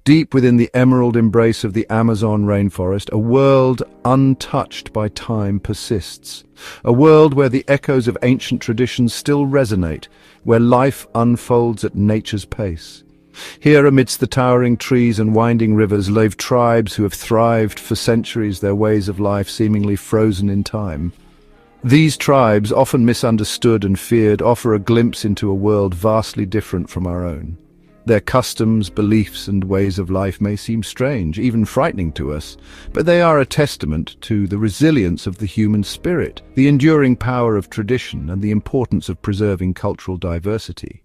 Deep within the emerald embrace of the Amazon rainforest, a world untouched by time persists. A world where the echoes of ancient traditions still resonate, where life unfolds at nature's pace. Here, amidst the towering trees and winding rivers, live tribes who have thrived for centuries, their ways of life seemingly frozen in time. These tribes, often misunderstood and feared, offer a glimpse into a world vastly different from our own. Their customs, beliefs, and ways of life may seem strange, even frightening to us, but they are a testament to the resilience of the human spirit, the enduring power of tradition, and the importance of preserving cultural diversity.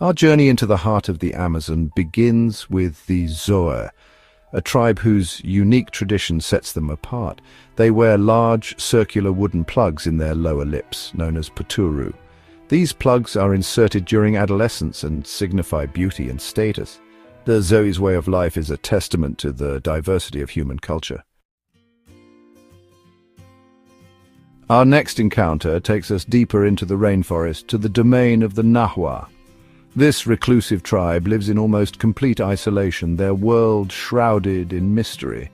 Our journey into the heart of the Amazon begins with the Zoa, a tribe whose unique tradition sets them apart. They wear large, circular wooden plugs in their lower lips, known as paturu. These plugs are inserted during adolescence and signify beauty and status. The Zoe's way of life is a testament to the diversity of human culture. Our next encounter takes us deeper into the rainforest, to the domain of the Nahua. This reclusive tribe lives in almost complete isolation, their world shrouded in mystery.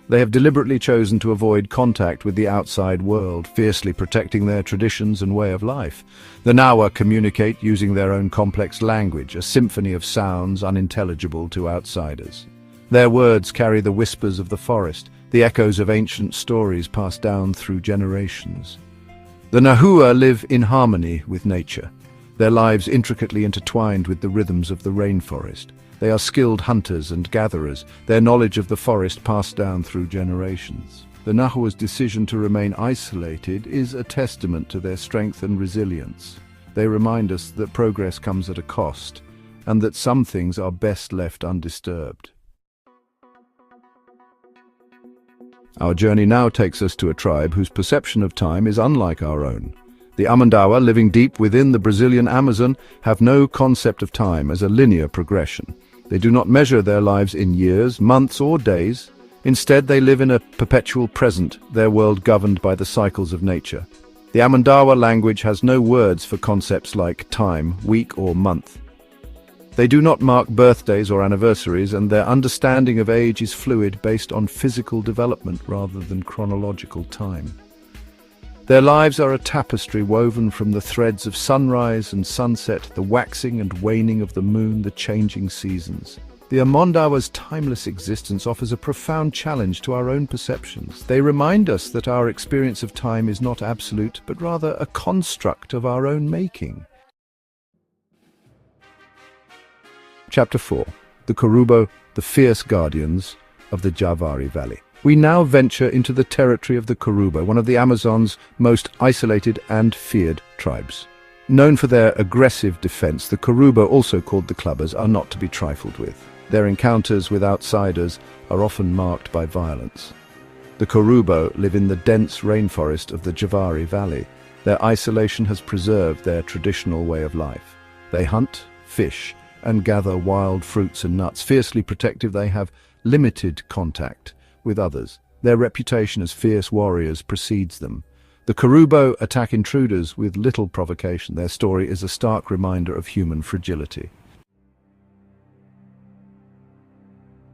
They have deliberately chosen to avoid contact with the outside world, fiercely protecting their traditions and way of life. The Nahua communicate using their own complex language, a symphony of sounds unintelligible to outsiders. Their words carry the whispers of the forest, the echoes of ancient stories passed down through generations. The Nahua live in harmony with nature, their lives intricately intertwined with the rhythms of the rainforest. They are skilled hunters and gatherers, their knowledge of the forest passed down through generations. The Nahua's decision to remain isolated is a testament to their strength and resilience. They remind us that progress comes at a cost, and that some things are best left undisturbed. Our journey now takes us to a tribe whose perception of time is unlike our own. The Amandawa, living deep within the Brazilian Amazon, have no concept of time as a linear progression. They do not measure their lives in years, months, or days. Instead, they live in a perpetual present, their world governed by the cycles of nature. The Amandawa language has no words for concepts like time, week, or month. They do not mark birthdays or anniversaries, and their understanding of age is fluid, based on physical development rather than chronological time. Their lives are a tapestry woven from the threads of sunrise and sunset, the waxing and waning of the moon, the changing seasons. The Amandawa's timeless existence offers a profound challenge to our own perceptions. They remind us that our experience of time is not absolute, but rather a construct of our own making. Chapter 4. The Korubo, the fierce guardians of the Javari Valley. We now venture into the territory of the Korubo, one of the Amazon's most isolated and feared tribes. Known for their aggressive defense, the Korubo, also called the Clubbers, are not to be trifled with. Their encounters with outsiders are often marked by violence. The Korubo live in the dense rainforest of the Javari Valley. Their isolation has preserved their traditional way of life. They hunt, fish, and gather wild fruits and nuts. Fiercely protective, they have limited contact with others. Their reputation as fierce warriors precedes them. The Korubo attack intruders with little provocation. Their story is a stark reminder of human fragility.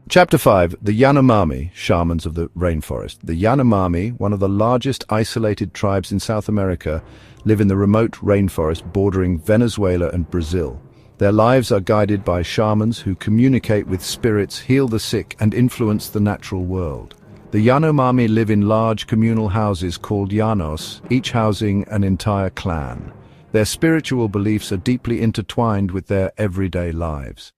Chapter 5. The Yanomami, Shamans of the Rainforest. The Yanomami, one of the largest isolated tribes in South America, live in the remote rainforest bordering Venezuela and Brazil. Their lives are guided by shamans who communicate with spirits, heal the sick, and influence the natural world. The Yanomami live in large communal houses called Llanos, each housing an entire clan. Their spiritual beliefs are deeply intertwined with their everyday lives.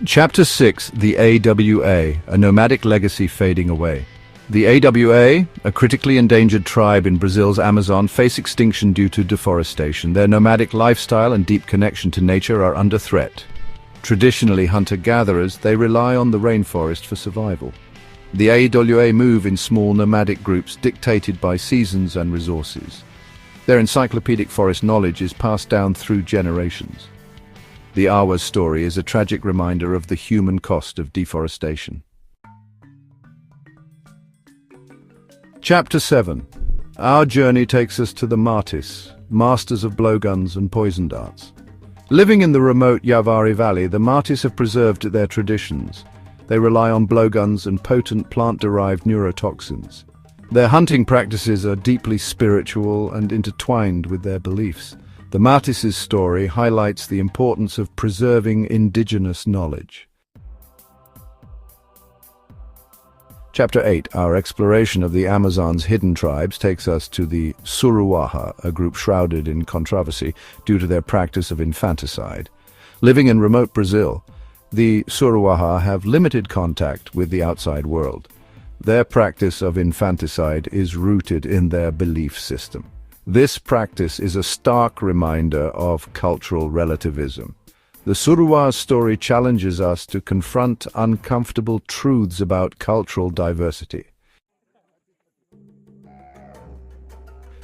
Chapter 6. The AWA, a nomadic legacy fading away. The AWA, a critically endangered tribe in Brazil's Amazon, face extinction due to deforestation. Their nomadic lifestyle and deep connection to nature are under threat. Traditionally hunter-gatherers, they rely on the rainforest for survival. The AWA move in small nomadic groups dictated by seasons and resources. Their encyclopedic forest knowledge is passed down through generations. The Awa's story is a tragic reminder of the human cost of deforestation. Chapter 7. Our journey takes us to the Martis, masters of blowguns and poison darts. Living in the remote Javari valley, the Martis have preserved their traditions. They rely on blowguns and potent plant-derived neurotoxins. Their hunting practices are deeply spiritual and intertwined with their beliefs. The Martis' story highlights the importance of preserving indigenous knowledge. Chapter 8, our exploration of the Amazon's hidden tribes, takes us to the Suruwaha, a group shrouded in controversy due to their practice of infanticide. Living in remote Brazil, the Suruwaha have limited contact with the outside world. Their practice of infanticide is rooted in their belief system. This practice is a stark reminder of cultural relativism. The Suruwa's story challenges us to confront uncomfortable truths about cultural diversity.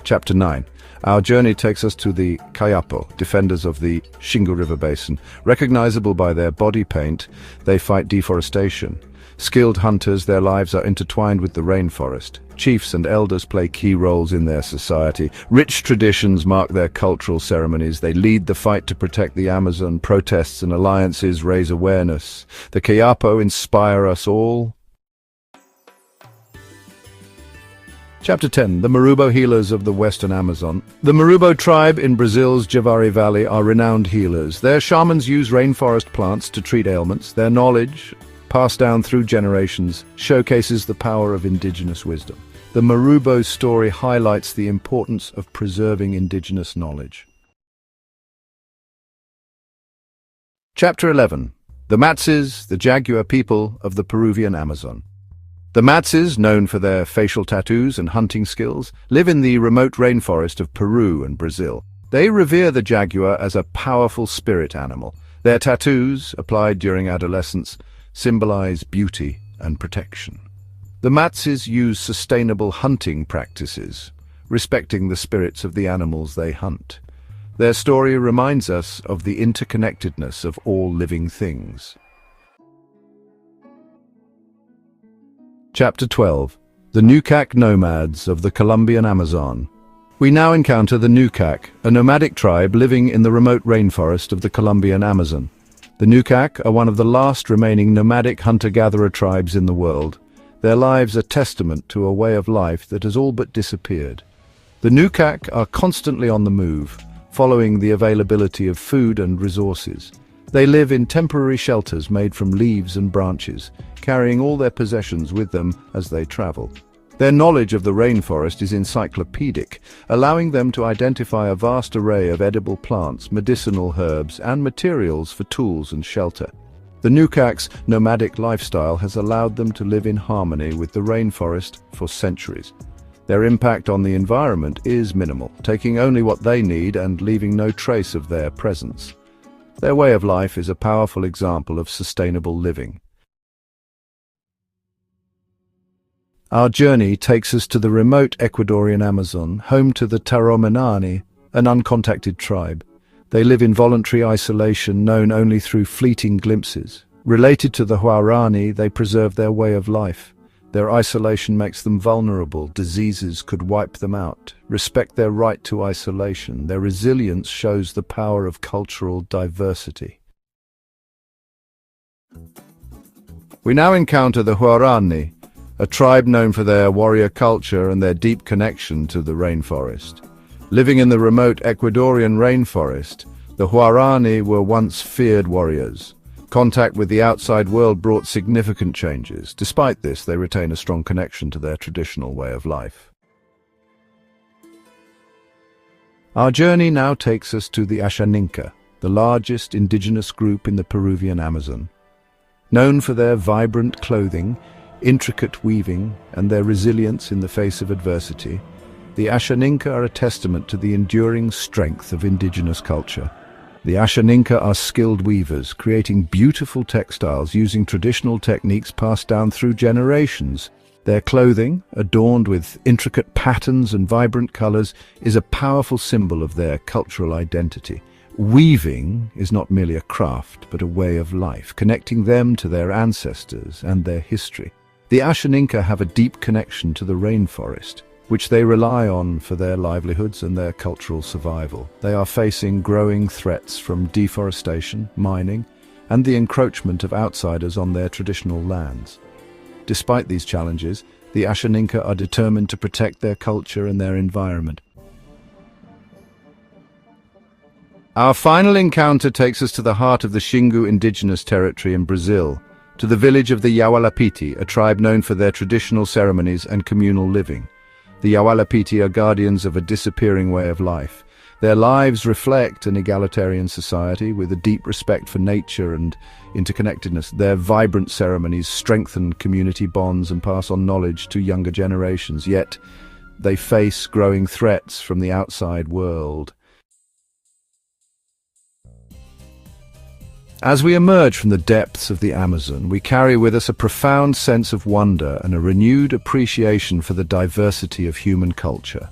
Chapter 9. Our journey takes us to the Kayapo, defenders of the Xingu River Basin. Recognizable by their body paint, they fight deforestation. Skilled hunters, their lives are intertwined with the rainforest. Chiefs and elders play key roles in their society. Rich traditions mark their cultural ceremonies. They lead the fight to protect the Amazon. Protests and alliances raise awareness. The Kayapo inspire us all. Chapter 10. The Marubo healers of the Western Amazon. The Marubo tribe in Brazil's Javari Valley are renowned healers. Their shamans use rainforest plants to treat ailments. Their knowledge, passed down through generations, showcases the power of indigenous wisdom. The Marubo story highlights the importance of preserving indigenous knowledge. Chapter 11. The Matses, the Jaguar people of the Peruvian Amazon. The Matses, known for their facial tattoos and hunting skills, live in the remote rainforest of Peru and Brazil. They revere the jaguar as a powerful spirit animal. Their tattoos, applied during adolescence, symbolize beauty and protection. The Matses use sustainable hunting practices, respecting the spirits of the animals they hunt. Their story reminds us of the interconnectedness of all living things. Chapter 12. The Nucac Nomads of the Colombian Amazon. We now encounter the Nucac, a nomadic tribe living in the remote rainforest of the Colombian Amazon. The Nucac are one of the last remaining nomadic hunter-gatherer tribes in the world. Their lives are testament to a way of life that has all but disappeared. The Nucac are constantly on the move, following the availability of food and resources. They live in temporary shelters made from leaves and branches, carrying all their possessions with them as they travel. Their knowledge of the rainforest is encyclopedic, allowing them to identify a vast array of edible plants, medicinal herbs, and materials for tools and shelter. The Nucac's nomadic lifestyle has allowed them to live in harmony with the rainforest for centuries. Their impact on the environment is minimal, taking only what they need and leaving no trace of their presence. Their way of life is a powerful example of sustainable living. Our journey takes us to the remote Ecuadorian Amazon, home to the Taromenani, an uncontacted tribe. They live in voluntary isolation, known only through fleeting glimpses. Related to the Huarani, they preserve their way of life. Their isolation makes them vulnerable. Diseases could wipe them out. Respect their right to isolation. Their resilience shows the power of cultural diversity. We now encounter the Huarani, a tribe known for their warrior culture and their deep connection to the rainforest. Living in the remote Ecuadorian rainforest, the Huarani were once feared warriors. Contact with the outside world brought significant changes. Despite this, they retain a strong connection to their traditional way of life. Our journey now takes us to the Ashaninka, the largest indigenous group in the Peruvian Amazon. Known for their vibrant clothing, intricate weaving, and their resilience in the face of adversity, the Ashaninka are a testament to the enduring strength of indigenous culture. The Ashaninka are skilled weavers, creating beautiful textiles using traditional techniques passed down through generations. Their clothing, adorned with intricate patterns and vibrant colors, is a powerful symbol of their cultural identity. Weaving is not merely a craft, but a way of life, connecting them to their ancestors and their history. The Ashaninka have a deep connection to the rainforest. which they rely on for their livelihoods and their cultural survival. They are facing growing threats from deforestation, mining, and the encroachment of outsiders on their traditional lands. Despite these challenges, the Ashaninka are determined to protect their culture and their environment. Our final encounter takes us to the heart of the Xingu indigenous territory in Brazil, to the village of the Yawalapiti, a tribe known for their traditional ceremonies and communal living. The Yawalapiti are guardians of a disappearing way of life. Their lives reflect an egalitarian society with a deep respect for nature and interconnectedness. Their vibrant ceremonies strengthen community bonds and pass on knowledge to younger generations, yet they face growing threats from the outside world. As we emerge from the depths of the Amazon, we carry with us a profound sense of wonder and a renewed appreciation for the diversity of human culture.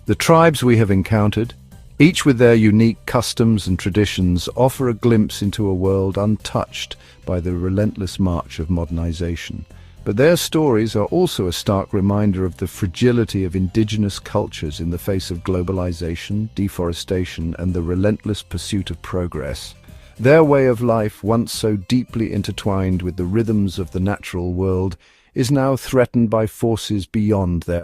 The tribes we have encountered, each with their unique customs and traditions, offer a glimpse into a world untouched by the relentless march of modernization. But their stories are also a stark reminder of the fragility of indigenous cultures in the face of globalization, deforestation, and the relentless pursuit of progress. Their way of life, once so deeply intertwined with the rhythms of the natural world, is now threatened by forces beyond their